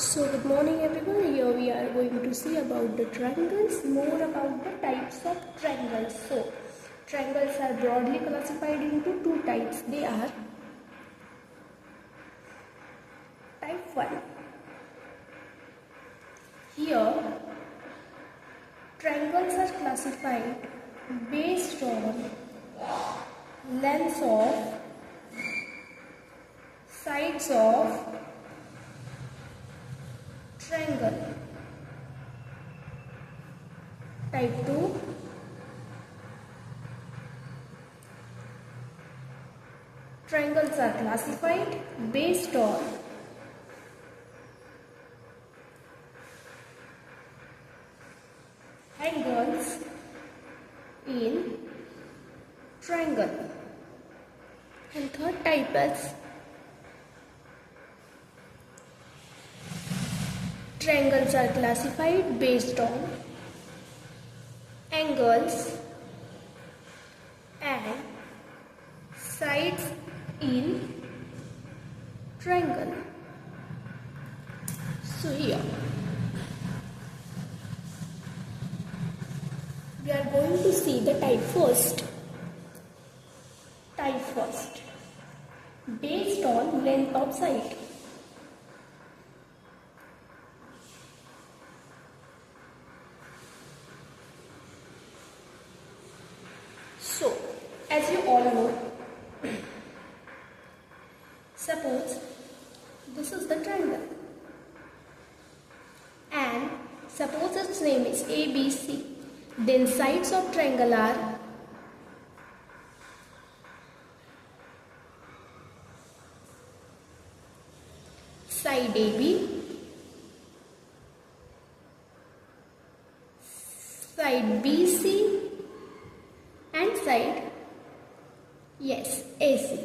So good morning everyone. Here we are going to see about the triangles, more about the types of triangles. So triangles are broadly classified into two types. They are type 1. Here triangles are classified based on lengths of sides of triangle. Type 2, triangles are classified based on angles in triangle. And third type is triangles are classified based on angles and sides in triangle. So here we are going to see the type first. Type first, based on length of side. So, as you all know, suppose this is the triangle and suppose its name is ABC, then sides of triangle are side AB, side BC and side AC.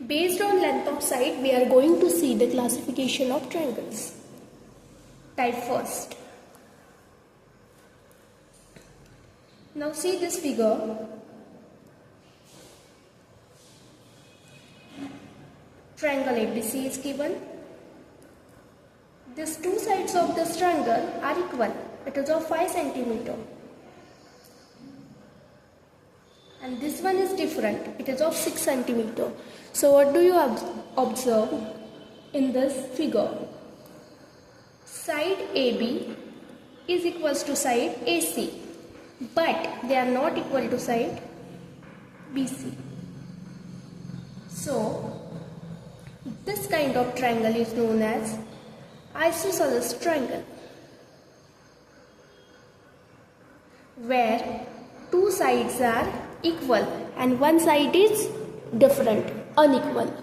Based on length of side, we are going to see the classification of triangles. Type first. Now see this figure. Triangle ABC is given. These two sides of this triangle are equal. It is of 5 centimeter. And this one is different. It is of 6 centimeter. So what do you observe in this figure? Side AB is equals to side AC, but they are not equal to side BC. So this kind of triangle is known as isosceles triangle, where two sides are equal and one side is different, unequal.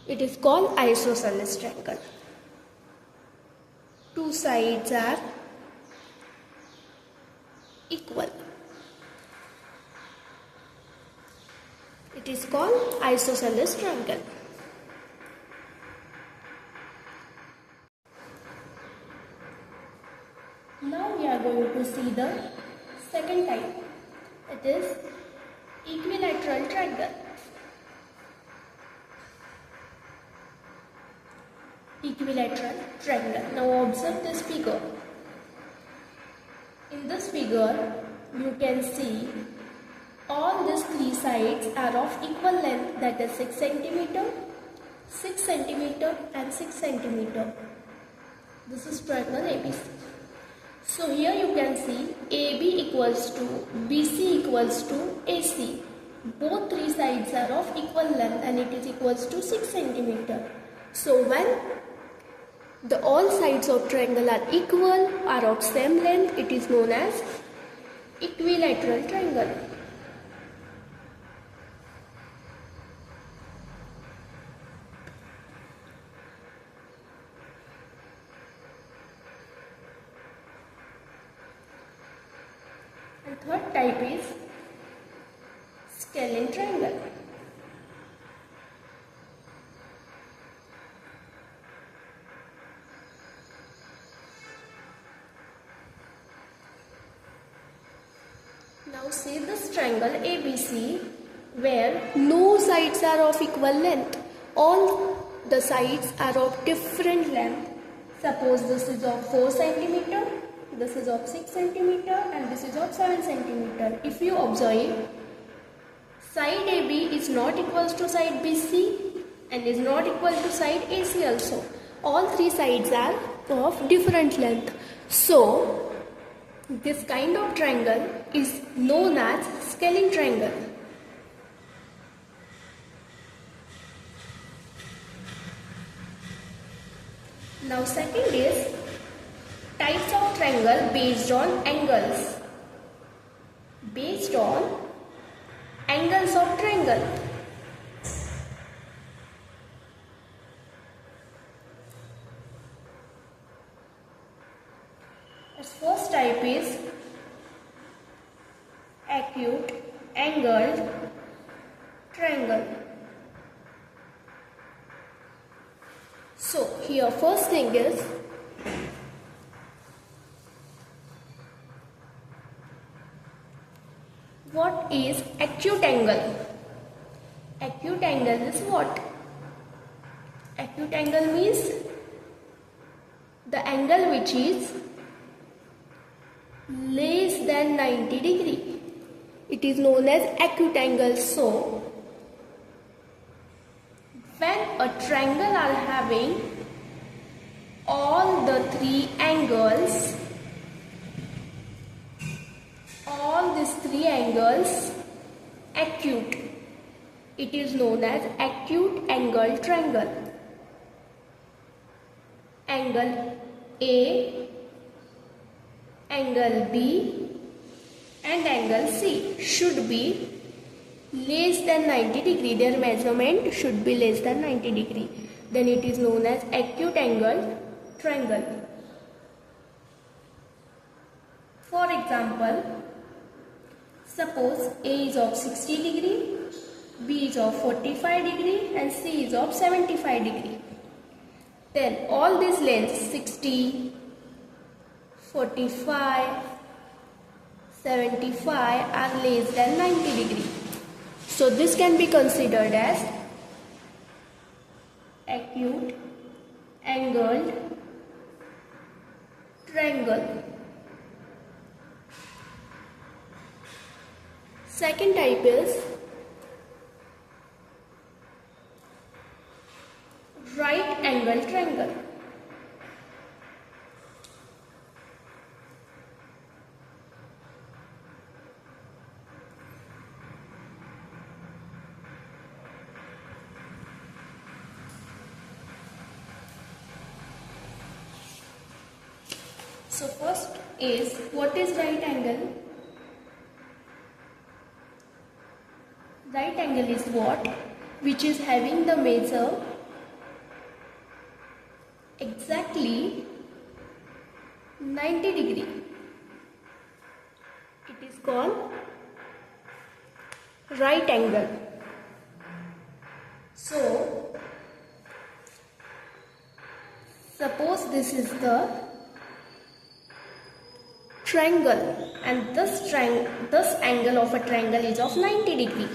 It is called isosceles triangle. Two sides are equal. It is called isosceles triangle. Now we are going to see the second type. It is equilateral triangle. Equilateral triangle. Now observe this figure. In this figure, you can see all these three sides are of equal length, that is 6 centimeter, 6 centimeter and 6 centimeter. This is triangle ABC. So here you can see AB equals to BC equals to AC. Both three sides are of equal length and it is equals to 6 centimeter. So when the all sides of triangle are equal, are of same length, it is known as equilateral triangle. And third type is scalene triangle. Now see this triangle ABC, where no sides are of equal length. all the sides are of different length. Suppose this is of 4 centimeter, this is of 6 centimeter and this is of 7 centimeter. If you observe, side AB is not equal to side BC and is not equal to side AC also. All three sides are of different length. So, this kind of triangle is known as scaling triangle. Now second is types of triangle based on angles. Based on angles of triangle. Its first type is acute angled triangle. So here first thing is what is acute angle? Acute angle is what? Acute angle means the angle which is less than 90 degree. It is known as acute angle. So, when a triangle are having all the three angles, all these three angles acute, it is known as acute angle triangle. Angle A, angle B and angle C should be less than 90 degree. Their measurement should be less than 90 degree. Then it is known as acute angle triangle. For example, suppose A is of 60 degree, B is of 45 degree and C is of 75 degree. Then all these lengths 60, 45, 75 are less than 90 degree. So this can be considered as acute angled triangle. Second type is right angle triangle. So first is what is right angle? Right angle is what? Which is having the measure exactly 90 degree. It is called right angle. So suppose this is the triangle and this angle of a triangle is of 90 degree.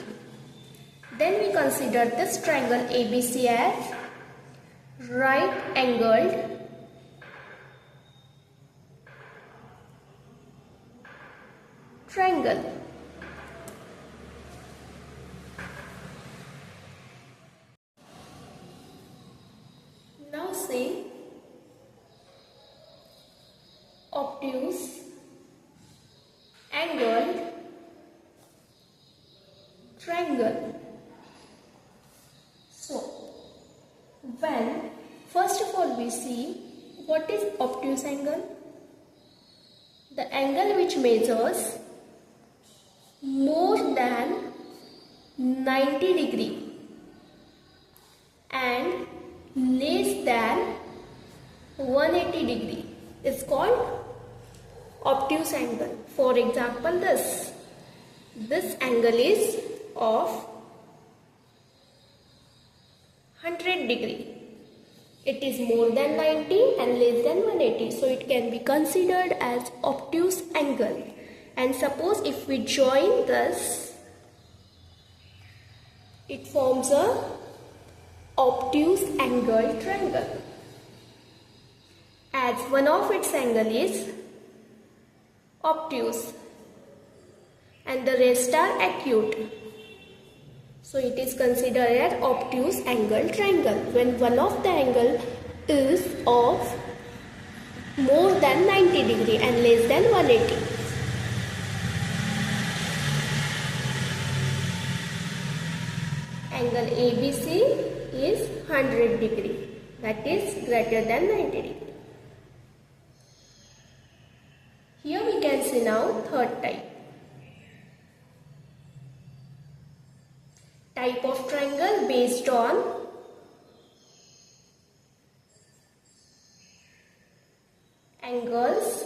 Then we consider this triangle ABC as right angled triangle. Now say obtuse angled triangle. So, when first of all we see what is obtuse angle? The angle which measures more than 90 degree and less than 180 degree is called obtuse angle. For example, this angle is of 100 degree. It is more than 90 and less than 180. So it can be considered as obtuse angle. And suppose if we join this, it forms a obtuse angle triangle, as one of its angle is obtuse and the rest are acute. So it is considered as obtuse angle triangle when one of the angle is of more than 90 degree and less than 180. Angle ABC is 100 degree, that is greater than 90 degree. Here we can see now third type. Type of triangle based on angles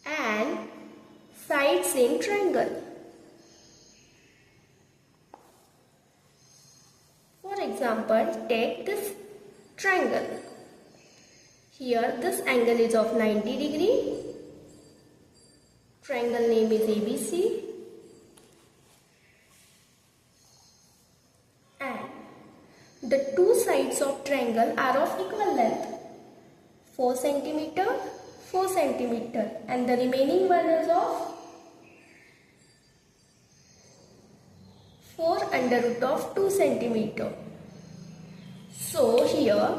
and sides in triangle. For example, take this triangle. Here this angle is of 90 degree. Triangle name is ABC. And the two sides of triangle are of equal length, 4 centimeter, 4 centimeter, and the remaining one is of 4 under root of 2 centimeter. So here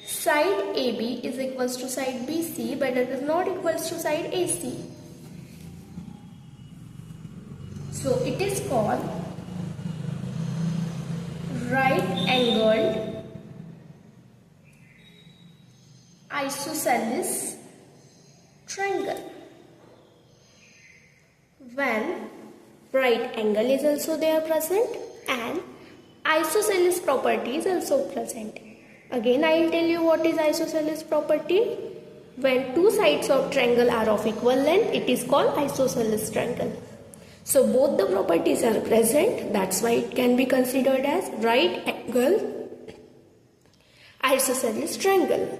side AB is equals to side BC, but it is not equals to side AC. So it is called right angled isosceles triangle. When right angle is also there present and isosceles property is also present. Again I will tell you what is isosceles property. When two sides of triangle are of equal length, it is called isosceles triangle. So both the properties are present, that's why it can be considered as right angle isosceles triangle.